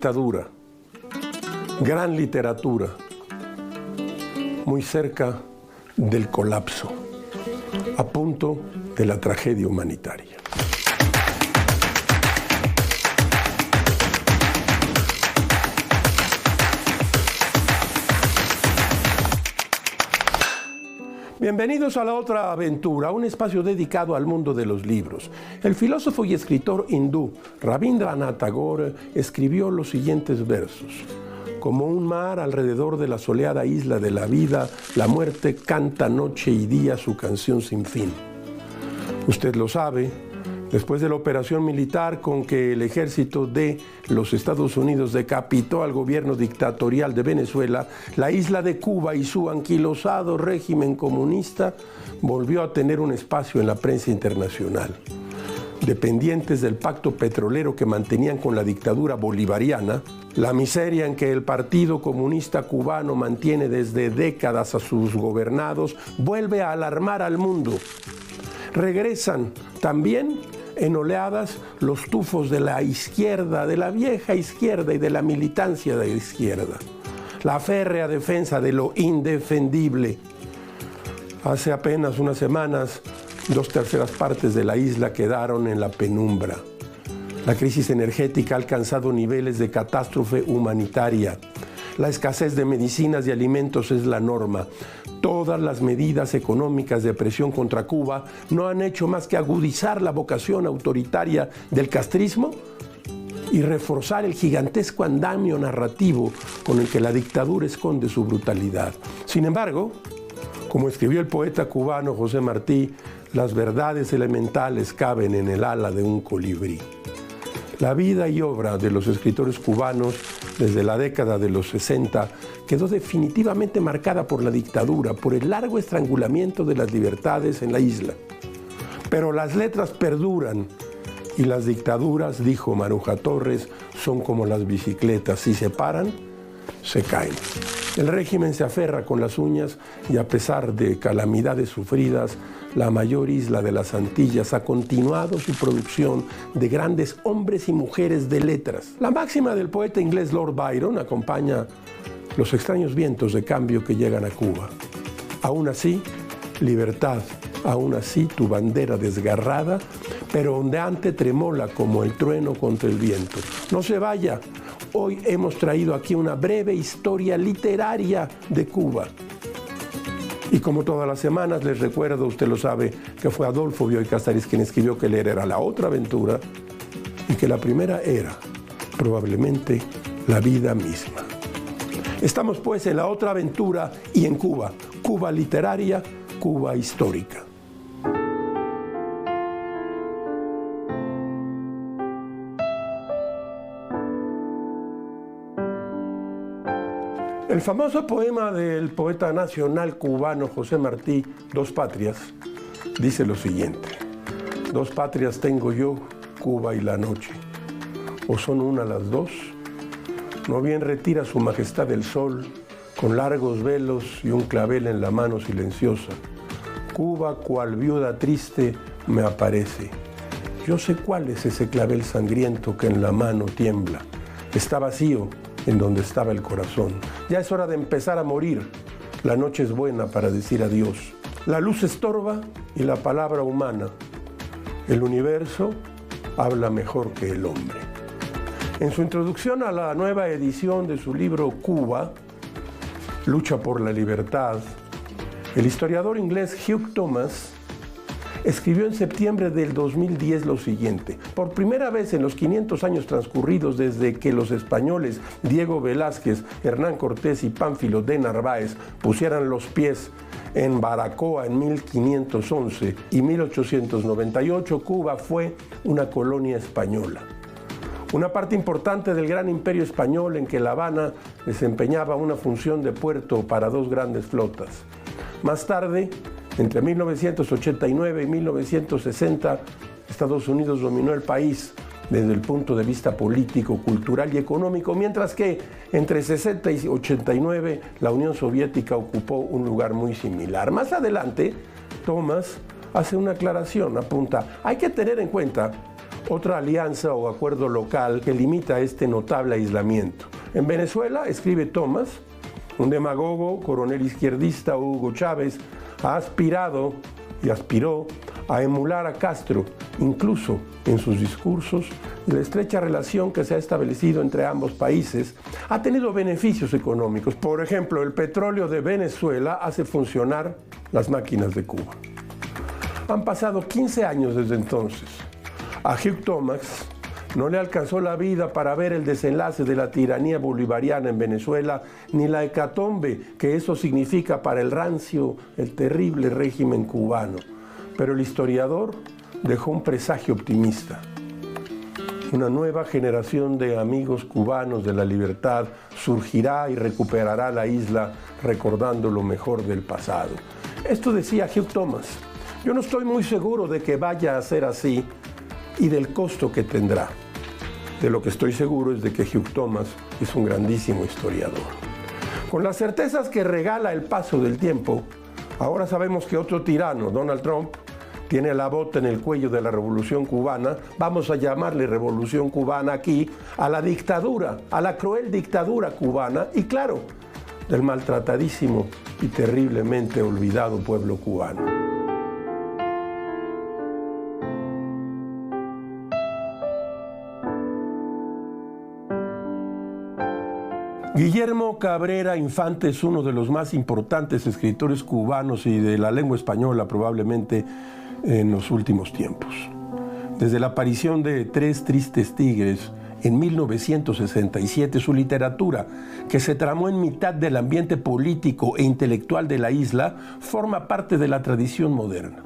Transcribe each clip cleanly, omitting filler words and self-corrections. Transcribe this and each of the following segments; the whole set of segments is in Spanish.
Dictadura, gran literatura, muy cerca del colapso, a punto de la tragedia humanitaria. Bienvenidos a La Otra Aventura, un espacio dedicado al mundo de los libros. El filósofo y escritor hindú Rabindranath Tagore escribió los siguientes versos. Como un mar alrededor de la soleada isla de la vida, la muerte canta noche y día su canción sin fin. Usted lo sabe. Después de la operación militar con que el ejército de los Estados Unidos decapitó al gobierno dictatorial de Venezuela, la isla de Cuba y su anquilosado régimen comunista volvió a tener un espacio en la prensa internacional. Dependientes del pacto petrolero que mantenían con la dictadura bolivariana, la miseria en que el Partido Comunista Cubano mantiene desde décadas a sus gobernados vuelve a alarmar al mundo. Regresan también en oleadas los tufos de la izquierda, de la vieja izquierda y de la militancia de la izquierda. La férrea defensa de lo indefendible. Hace apenas unas semanas, 2/3 partes de la isla quedaron en la penumbra. La crisis energética ha alcanzado niveles de catástrofe humanitaria. La escasez de medicinas y alimentos es la norma. Todas las medidas económicas de presión contra Cuba no han hecho más que agudizar la vocación autoritaria del castrismo y reforzar el gigantesco andamio narrativo con el que la dictadura esconde su brutalidad. Sin embargo, como escribió el poeta cubano José Martí, las verdades elementales caben en el ala de un colibrí. La vida y obra de los escritores cubanos desde la década de los 60 quedó definitivamente marcada por la dictadura, por el largo estrangulamiento de las libertades en la isla. Pero las letras perduran y las dictaduras, dijo Maruja Torres, son como las bicicletas, si se paran, se caen. El régimen se aferra con las uñas y a pesar de calamidades sufridas, la mayor isla de las Antillas ha continuado su producción de grandes hombres y mujeres de letras. La máxima del poeta inglés Lord Byron acompaña los extraños vientos de cambio que llegan a Cuba. Aún así, libertad, aún así tu bandera desgarrada, pero ondeante tremola como el trueno contra el viento. No se vaya. Hoy hemos traído aquí una breve historia literaria de Cuba. Y como todas las semanas les recuerdo, usted lo sabe, que fue Adolfo Bioy Casares quien escribió que leer era la otra aventura y que la primera era probablemente la vida misma. Estamos pues en la otra aventura y en Cuba, Cuba literaria, Cuba histórica. El famoso poema del poeta nacional cubano José Martí, Dos Patrias, dice lo siguiente. Dos patrias tengo yo, Cuba y la noche. ¿O son una las dos? No bien retira su majestad el sol, con largos velos y un clavel en la mano silenciosa. Cuba, cual viuda triste, me aparece. Yo sé cuál es ese clavel sangriento que en la mano tiembla. Está vacío en donde estaba el corazón. Ya es hora de empezar a morir. La noche es buena para decir adiós. La luz estorba y la palabra humana. El universo habla mejor que el hombre. En su introducción a la nueva edición de su libro Cuba, Lucha por la Libertad, el historiador inglés Hugh Thomas escribió en septiembre del 2010 lo siguiente. Por primera vez en los 500 años transcurridos desde que los españoles Diego Velázquez, Hernán Cortés y Pánfilo de Narváez pusieran los pies en Baracoa en 1511 y 1898, Cuba fue una colonia española. Una parte importante del gran imperio español en que La Habana desempeñaba una función de puerto para dos grandes flotas. Más tarde, entre 1989 y 1960, Estados Unidos dominó el país desde el punto de vista político, cultural y económico, mientras que entre 60 y 89 la Unión Soviética ocupó un lugar muy similar. Más adelante, Thomas hace una aclaración, apunta, hay que tener en cuenta otra alianza o acuerdo local que limita este notable aislamiento. En Venezuela, escribe Thomas, un demagogo, coronel izquierdista Hugo Chávez, ha aspirado y aspiró a emular a Castro, incluso en sus discursos, y la estrecha relación que se ha establecido entre ambos países ha tenido beneficios económicos. Por ejemplo, el petróleo de Venezuela hace funcionar las máquinas de Cuba. Han pasado 15 años desde entonces. A Hugh Thomas no le alcanzó la vida para ver el desenlace de la tiranía bolivariana en Venezuela, ni la hecatombe que eso significa para el rancio, el terrible régimen cubano. Pero el historiador dejó un presagio optimista. Una nueva generación de amigos cubanos de la libertad surgirá y recuperará la isla recordando lo mejor del pasado. Esto decía Hugh Thomas. Yo no estoy muy seguro de que vaya a ser así y del costo que tendrá. De lo que estoy seguro es de que Hugh Thomas es un grandísimo historiador. Con las certezas que regala el paso del tiempo, ahora sabemos que otro tirano, Donald Trump, tiene la bota en el cuello de la Revolución Cubana. Vamos a llamarle Revolución Cubana aquí, a la dictadura, a la cruel dictadura cubana y, claro, del maltratadísimo y terriblemente olvidado pueblo cubano. Guillermo Cabrera Infante es uno de los más importantes escritores cubanos y de la lengua española probablemente en los últimos tiempos. Desde la aparición de Tres Tristes Tigres en 1967, su literatura, que se tramó en mitad del ambiente político e intelectual de la isla, forma parte de la tradición moderna.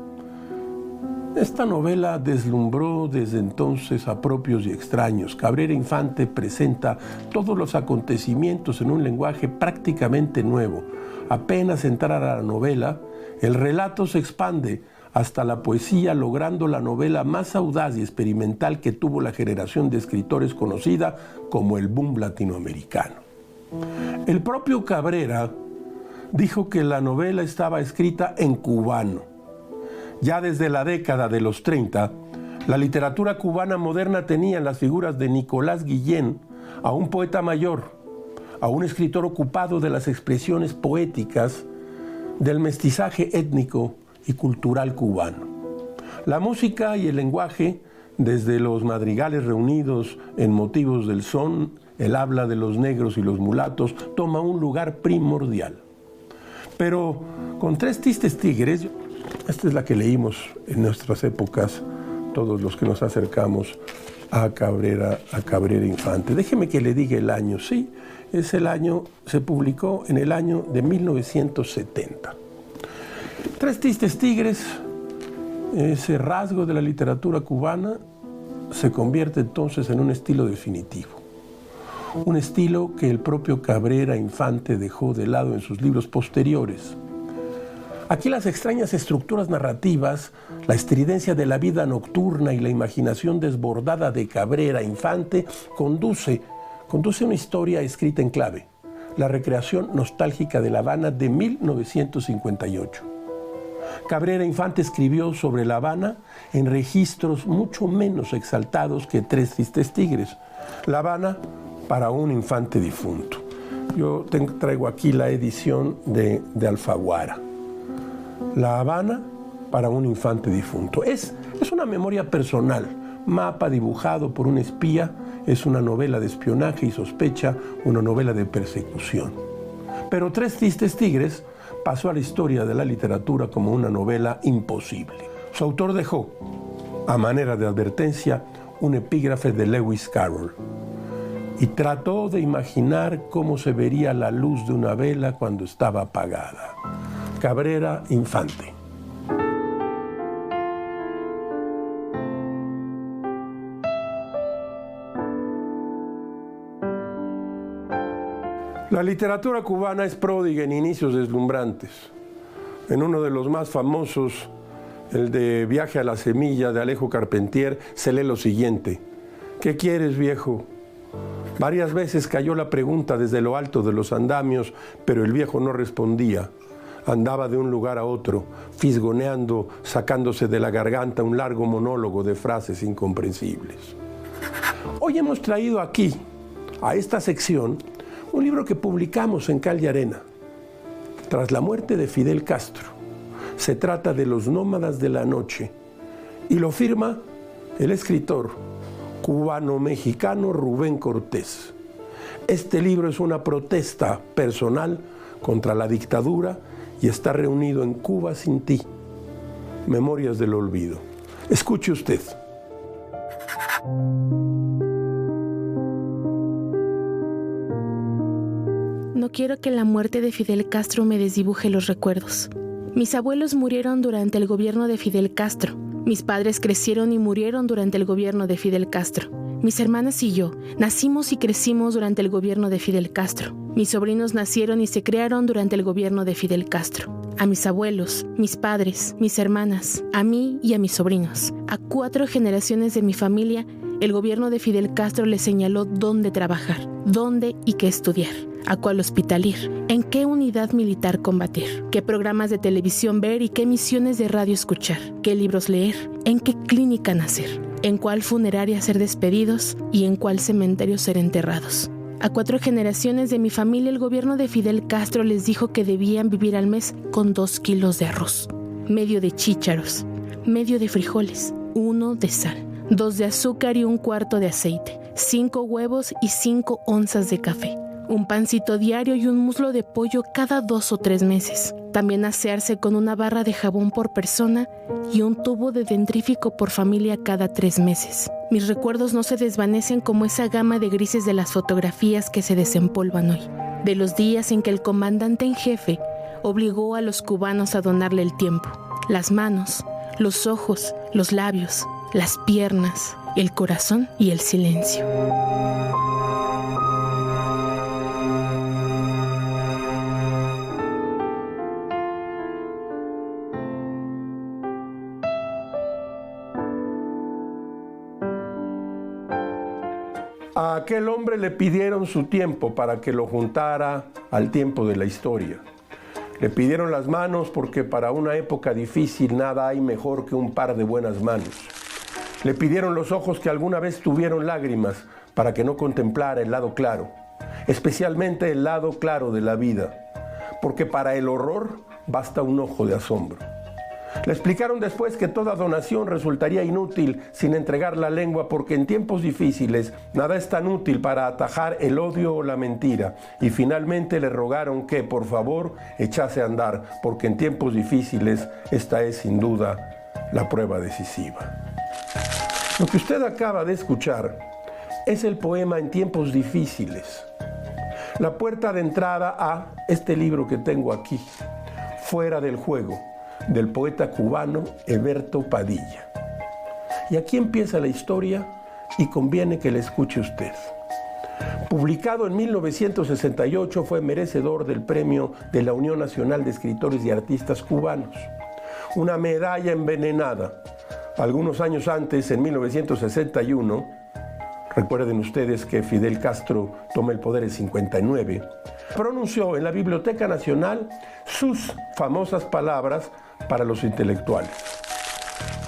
Esta novela deslumbró desde entonces a propios y extraños. Cabrera Infante presenta todos los acontecimientos en un lenguaje prácticamente nuevo. Apenas entrar a la novela, el relato se expande hasta la poesía, logrando la novela más audaz y experimental que tuvo la generación de escritores conocida como el boom latinoamericano. El propio Cabrera dijo que la novela estaba escrita en cubano. Ya desde la década de los 30, la literatura cubana moderna tenía en las figuras de Nicolás Guillén a un poeta mayor, a un escritor ocupado de las expresiones poéticas, del mestizaje étnico y cultural cubano. La música y el lenguaje, desde los madrigales reunidos en motivos del son, el habla de los negros y los mulatos, toma un lugar primordial. Pero con Tres Tristes Tigres, esta es la que leímos en nuestras épocas, todos los que nos acercamos a Cabrera Infante. Déjeme que le diga el año. Sí, es el año, se publicó en el año de 1970. Tres Tristes Tigres, ese rasgo de la literatura cubana, se convierte entonces en un estilo definitivo. Un estilo que el propio Cabrera Infante dejó de lado en sus libros posteriores. Aquí las extrañas estructuras narrativas, la estridencia de la vida nocturna y la imaginación desbordada de Cabrera Infante conduce una historia escrita en clave, la recreación nostálgica de La Habana de 1958. Cabrera Infante escribió sobre La Habana en registros mucho menos exaltados que Tres Tristes Tigres. La Habana para un infante difunto. Yo traigo aquí la edición de Alfaguara. La Habana para un infante difunto. Es una memoria personal, mapa dibujado por un espía, es una novela de espionaje y sospecha, una novela de persecución. Pero Tres Tristes Tigres pasó a la historia de la literatura como una novela imposible. Su autor dejó, a manera de advertencia, un epígrafe de Lewis Carroll y trató de imaginar cómo se vería la luz de una vela cuando estaba apagada. Cabrera Infante. La literatura cubana es pródiga en inicios deslumbrantes. En uno de los más famosos, el de Viaje a la Semilla de Alejo Carpentier, se lee lo siguiente: ¿qué quieres, viejo? Varias veces cayó la pregunta desde lo alto de los andamios, pero el viejo no respondía. Andaba de un lugar a otro, fisgoneando, sacándose de la garganta un largo monólogo de frases incomprensibles. Hoy hemos traído aquí, a esta sección, un libro que publicamos en Cal y Arena. Tras la muerte de Fidel Castro, se trata de Los nómadas de la noche y lo firma el escritor cubano-mexicano Rubén Cortés. Este libro es una protesta personal contra la dictadura y está reunido en Cuba sin ti, Memorias del Olvido. Escuche usted. No quiero que la muerte de Fidel Castro me desdibuje los recuerdos. Mis abuelos murieron durante el gobierno de Fidel Castro. Mis padres crecieron y murieron durante el gobierno de Fidel Castro. Mis hermanas y yo nacimos y crecimos durante el gobierno de Fidel Castro. Mis sobrinos nacieron y se crearon durante el gobierno de Fidel Castro. A mis abuelos, mis padres, mis hermanas, a mí y a mis sobrinos, a 4 generaciones de mi familia, el gobierno de Fidel Castro les señaló dónde trabajar, dónde y qué estudiar, a cuál hospital ir, en qué unidad militar combatir, qué programas de televisión ver y qué emisiones de radio escuchar, qué libros leer, en qué clínica nacer, en cuál funeraria ser despedidos y en cuál cementerio ser enterrados. A 4 generaciones de mi familia el gobierno de Fidel Castro les dijo que debían vivir al mes con 2 kilos de arroz, medio de chícharos, medio de frijoles, 1 de sal, 2 de azúcar y 1/4 de aceite, 5 huevos y 5 onzas de café, un pancito diario y un muslo de pollo cada 2 o 3 meses. También asearse con una barra de jabón por persona y un tubo de dentrífico por familia cada 3 meses. Mis recuerdos no se desvanecen como esa gama de grises de las fotografías que se desempolvan hoy. De los días en que el comandante en jefe obligó a los cubanos a donarle el tiempo, las manos, los ojos, los labios, las piernas, el corazón y el silencio. A aquel hombre le pidieron su tiempo para que lo juntara al tiempo de la historia. Le pidieron las manos porque para una época difícil nada hay mejor que un par de buenas manos. Le pidieron los ojos que alguna vez tuvieron lágrimas para que no contemplara el lado claro, especialmente el lado claro de la vida, porque para el horror basta un ojo de asombro. Le explicaron después que toda donación resultaría inútil sin entregar la lengua porque en tiempos difíciles nada es tan útil para atajar el odio o la mentira. Y finalmente le rogaron que, por favor, echase a andar porque en tiempos difíciles esta es sin duda la prueba decisiva. Lo que usted acaba de escuchar es el poema En tiempos difíciles, la puerta de entrada a este libro que tengo aquí, Fuera del juego, del poeta cubano Eberto Padilla. Y aquí empieza la historia y conviene que la escuche usted. Publicado en 1968, fue merecedor del premio de la Unión Nacional de Escritores y Artistas Cubanos, una medalla envenenada. Algunos años antes, en 1961, recuerden ustedes que Fidel Castro toma el poder en 59, pronunció en la Biblioteca Nacional sus famosas palabras para los intelectuales.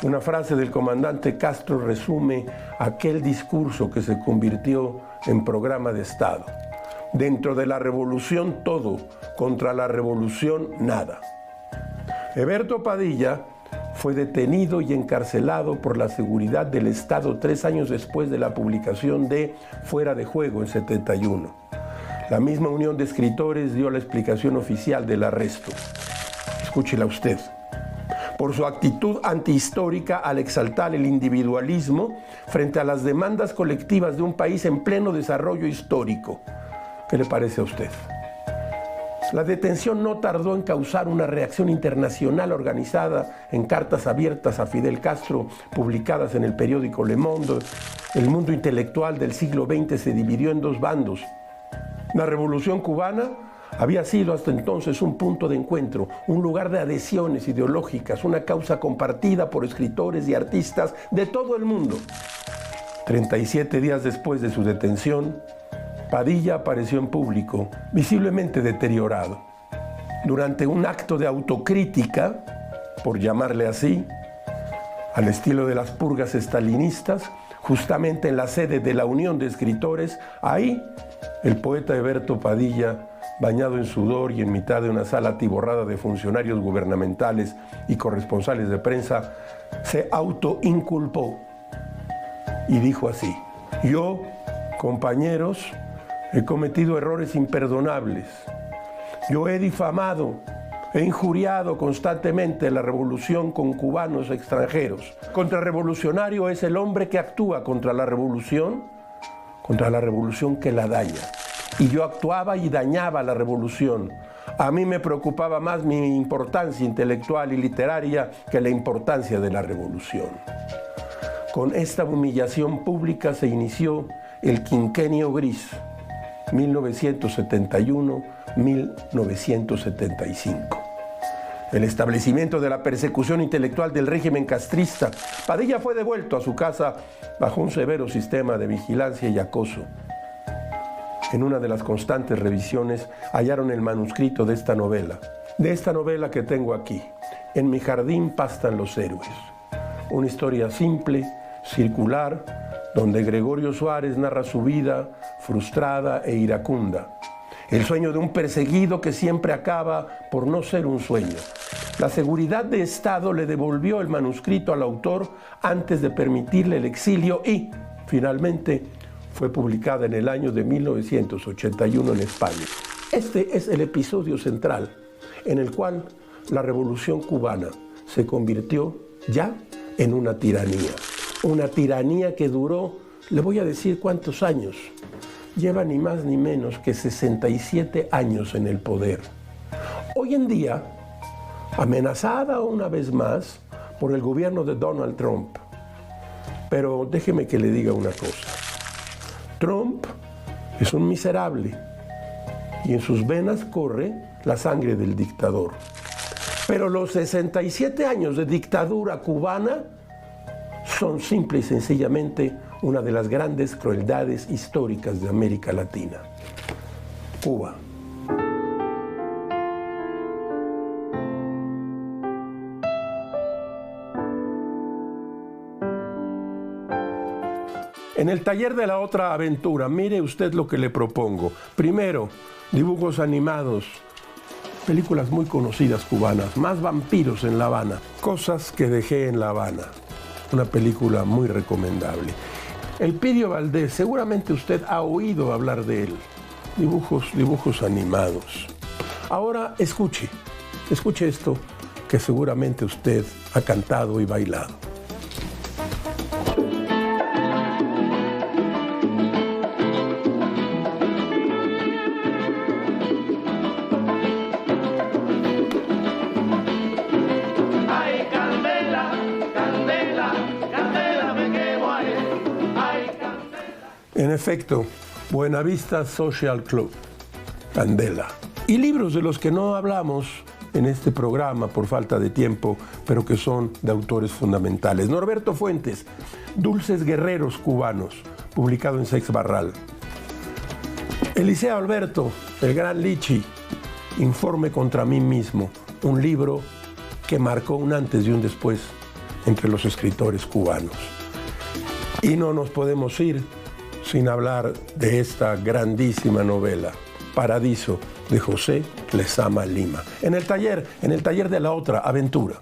Una frase del comandante Castro resume aquel discurso que se convirtió en programa de Estado. Dentro de la revolución todo, contra la revolución nada. Eberto Padilla fue detenido y encarcelado por la seguridad del Estado 3 años después de la publicación de Fuera de Juego en 71. La misma Unión de Escritores dio la explicación oficial del arresto. Escúchela usted. Por su actitud antihistórica al exaltar el individualismo frente a las demandas colectivas de un país en pleno desarrollo histórico. ¿Qué le parece a usted? La detención no tardó en causar una reacción internacional organizada en cartas abiertas a Fidel Castro, publicadas en el periódico Le Monde. El mundo intelectual del siglo XX se dividió en 2 bandos. La Revolución Cubana había sido hasta entonces un punto de encuentro, un lugar de adhesiones ideológicas, una causa compartida por escritores y artistas de todo el mundo. 37 días después de su detención, Padilla apareció en público, visiblemente deteriorado. durante un acto de autocrítica, por llamarle así, al estilo de las purgas estalinistas, justamente en la sede de la Unión de Escritores, ahí el poeta Heberto Padilla, bañado en sudor y en mitad de una sala atiborrada de funcionarios gubernamentales y corresponsales de prensa, se autoinculpó y dijo así: yo, compañeros, he cometido errores imperdonables. Yo he difamado, he injuriado constantemente la revolución con cubanos extranjeros. Contrarrevolucionario es el hombre que actúa contra la revolución que la daña. Y yo actuaba y dañaba la revolución. A mí me preocupaba más mi importancia intelectual y literaria que la importancia de la revolución. Con esta humillación pública se inició el quinquenio gris, 1971-1975. El establecimiento de la persecución intelectual del régimen castrista. Padilla fue devuelto a su casa bajo un severo sistema de vigilancia y acoso. En una de las constantes revisiones hallaron el manuscrito de esta novela que tengo aquí. En mi jardín pastan los héroes. Una historia simple, circular, donde Gregorio Suárez narra su vida frustrada e iracunda. El sueño de un perseguido que siempre acaba por no ser un sueño. La seguridad de Estado le devolvió el manuscrito al autor antes de permitirle el exilio y, finalmente, fue publicada en el año de 1981 en España. Este es el episodio central en el cual la revolución cubana se convirtió ya en una tiranía. Una tiranía que duró, le voy a decir cuántos años. Lleva ni más ni menos que 67 años en el poder. Hoy en día, amenazada una vez más por el gobierno de Donald Trump. Pero déjeme que le diga una cosa. Trump es un miserable y en sus venas corre la sangre del dictador. Pero los 67 años de dictadura cubana son simple y sencillamente una de las grandes crueldades históricas de América Latina. Cuba. En el taller de la otra aventura, mire usted lo que le propongo. Primero, dibujos animados, películas muy conocidas cubanas, Más vampiros en La Habana, Cosas que dejé en La Habana, una película muy recomendable. Elpidio Valdés, seguramente usted ha oído hablar de él, dibujos animados. Ahora escuche esto que seguramente usted ha cantado y bailado. En efecto, Buenavista Social Club, Candela. Y libros de los que no hablamos en este programa por falta de tiempo, pero que son de autores fundamentales. Norberto Fuentes, Dulces Guerreros Cubanos, publicado en Sex Barral. Eliseo Alberto, el gran Lichi, Informe contra mí mismo, un libro que marcó un antes y un después entre los escritores cubanos. Y no nos podemos ir sin hablar de esta grandísima novela, Paradiso, de José Lezama Lima. En el taller de la otra aventura.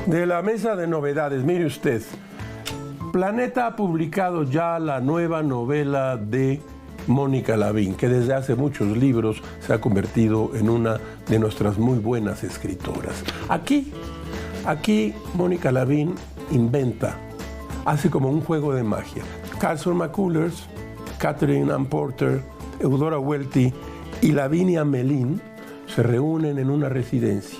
De la mesa de novedades, mire usted, Planeta ha publicado ya la nueva novela de Mónica Lavín, que desde hace muchos libros se ha convertido en una de nuestras muy buenas escritoras. Aquí Mónica Lavín inventa, hace como un juego de magia. Carson McCullers, Catherine Ann Porter, Eudora Welty y Lavinia Melin se reúnen en una residencia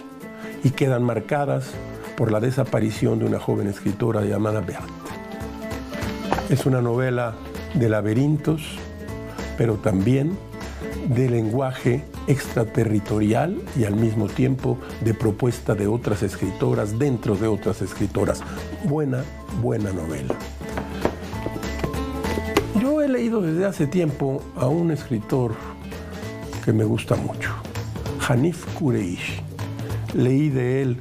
y quedan marcadas por la desaparición de una joven escritora llamada Beat. Es una novela de laberintos, pero también de lenguaje extraterritorial y al mismo tiempo de propuesta de otras escritoras dentro de otras escritoras. Buena novela. Yo he leído desde hace tiempo a un escritor que me gusta mucho, Hanif Kureishi. Leí de él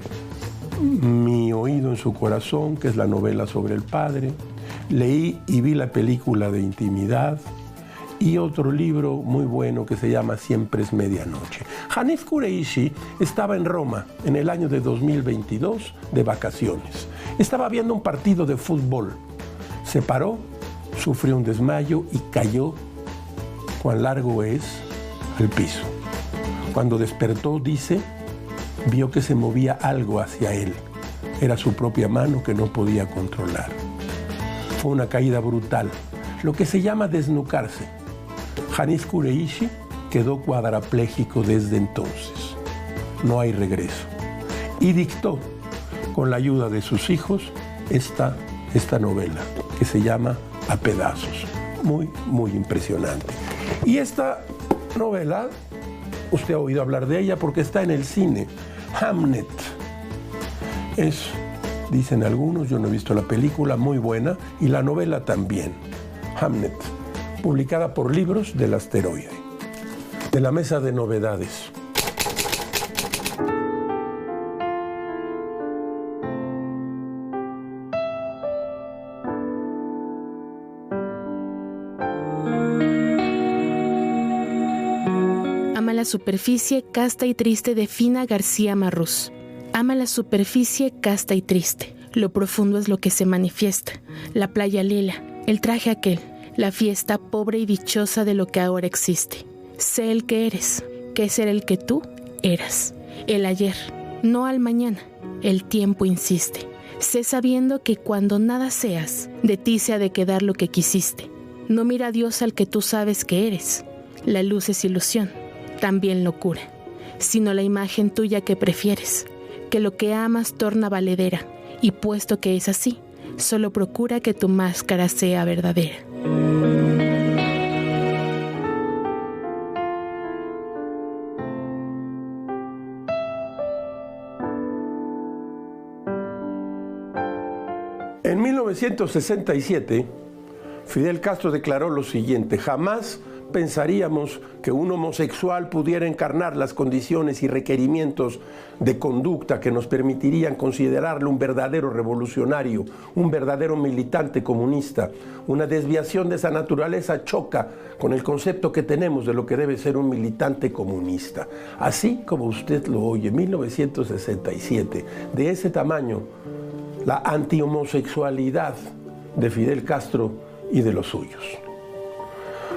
Mi oído en su corazón, que es la novela sobre el padre. Leí y vi la película de Intimidad y otro libro muy bueno que se llama Siempre es medianoche. Hanif Kureishi estaba en Roma en el año de 2022 de vacaciones. Estaba viendo un partido de fútbol. Se paró, sufrió un desmayo y cayó, cuán largo es, al piso. Cuando despertó, dice, vio que se movía algo hacia él. Era su propia mano que no podía controlar. Fue una caída brutal, lo que se llama desnucarse. Hanif Kureishi quedó cuadrapléjico desde entonces. No hay regreso. Y dictó, con la ayuda de sus hijos, esta novela, que se llama A pedazos. Muy impresionante. Y esta novela, usted ha oído hablar de ella porque está en el cine. Hamnet. Es, dicen algunos, yo no he visto la película, muy buena, y la novela también. Hamnet, publicada por Libros del Asteroide. De la mesa de novedades. Ama la superficie casta y triste de Fina García Marrús. Ama la superficie casta y triste. Lo profundo es lo que se manifiesta. La playa lila, el traje aquel, la fiesta pobre y dichosa de lo que ahora existe. Sé el que eres, que es ser el que tú eras. El ayer, no al mañana. El tiempo insiste. Sé sabiendo que cuando nada seas, de ti se ha de quedar lo que quisiste. No mira a Dios al que tú sabes que eres. La luz es ilusión, también locura, sino la imagen tuya que prefieres, que lo que amas torna valedera, y puesto que es así, solo procura que tu máscara sea verdadera. En 1967, Fidel Castro declaró lo siguiente: jamás pensaríamos que un homosexual pudiera encarnar las condiciones y requerimientos de conducta que nos permitirían considerarlo un verdadero revolucionario, un verdadero militante comunista. Una desviación de esa naturaleza choca con el concepto que tenemos de lo que debe ser un militante comunista. Así como usted lo oye, 1967, de ese tamaño, la antihomosexualidad de Fidel Castro y de los suyos.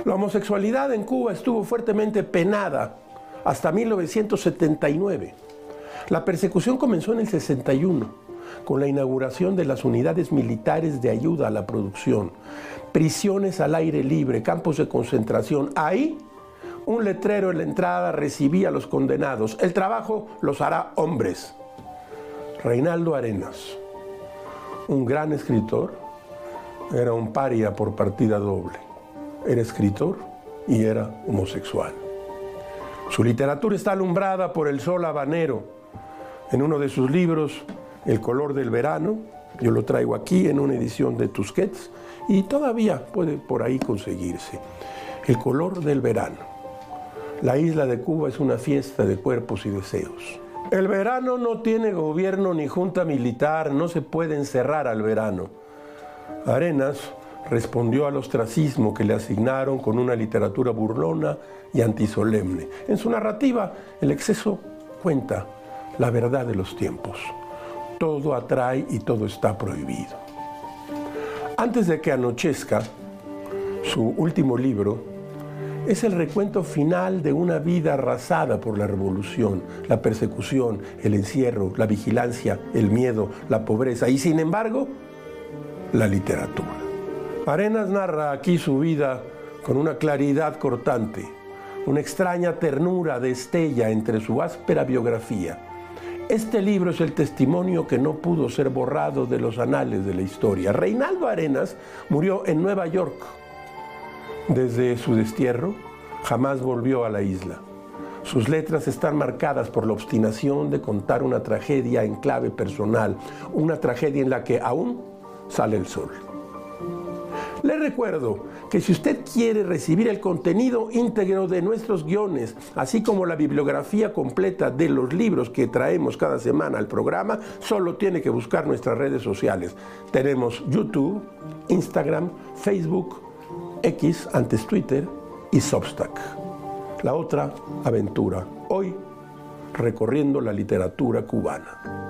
La homosexualidad en Cuba estuvo fuertemente penada hasta 1979. La persecución comenzó en el 61, con la inauguración de las unidades militares de ayuda a la producción, prisiones al aire libre, campos de concentración. Ahí, un letrero en la entrada recibía a los condenados: el trabajo los hará hombres. Reinaldo Arenas, un gran escritor, era un paria por partida doble. Era escritor y era homosexual. Su literatura está alumbrada por el sol habanero. En uno de sus libros, El color del verano, yo lo traigo aquí en una edición de Tusquets y todavía puede por ahí conseguirse. El color del verano. La isla de Cuba es una fiesta de cuerpos y deseos. El verano no tiene gobierno ni junta militar, no se puede encerrar al verano. Arenas respondió al ostracismo que le asignaron con una literatura burlona y antisolemne. En su narrativa, El exceso cuenta la verdad de los tiempos. todo atrae y todo está prohibido. Antes de que anochezca, su último libro es el recuento final de una vida arrasada por la revolución, la persecución, el encierro, la vigilancia, el miedo, la pobreza y, sin embargo, la literatura. Arenas narra aquí su vida con una claridad cortante, una extraña ternura destella entre su áspera biografía. Este libro es el testimonio que no pudo ser borrado de los anales de la historia. Reinaldo Arenas murió en Nueva York. Desde su destierro, jamás volvió a la isla. Sus letras están marcadas por la obstinación de contar una tragedia en clave personal, una tragedia en la que aún sale el sol. Les recuerdo que si usted quiere recibir el contenido íntegro de nuestros guiones, así como la bibliografía completa de los libros que traemos cada semana al programa, solo tiene que buscar nuestras redes sociales. Tenemos YouTube, Instagram, Facebook, X, antes Twitter, y Substack. La otra aventura, hoy recorriendo la literatura cubana.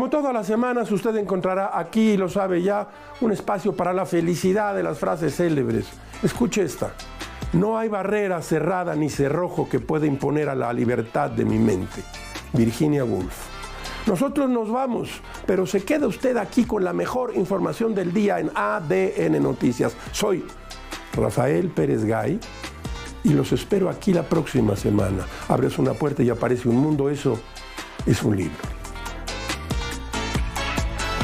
Como todas las semanas, usted encontrará aquí, lo sabe ya, un espacio para la felicidad de las frases célebres. Escuche esta. No hay barrera cerrada ni cerrojo que pueda imponer a la libertad de mi mente. Virginia Woolf. Nosotros nos vamos, pero se queda usted aquí con la mejor información del día en ADN Noticias. Soy Rafael Pérez Gay y los espero aquí la próxima semana. Abres una puerta y aparece un mundo, eso es un libro.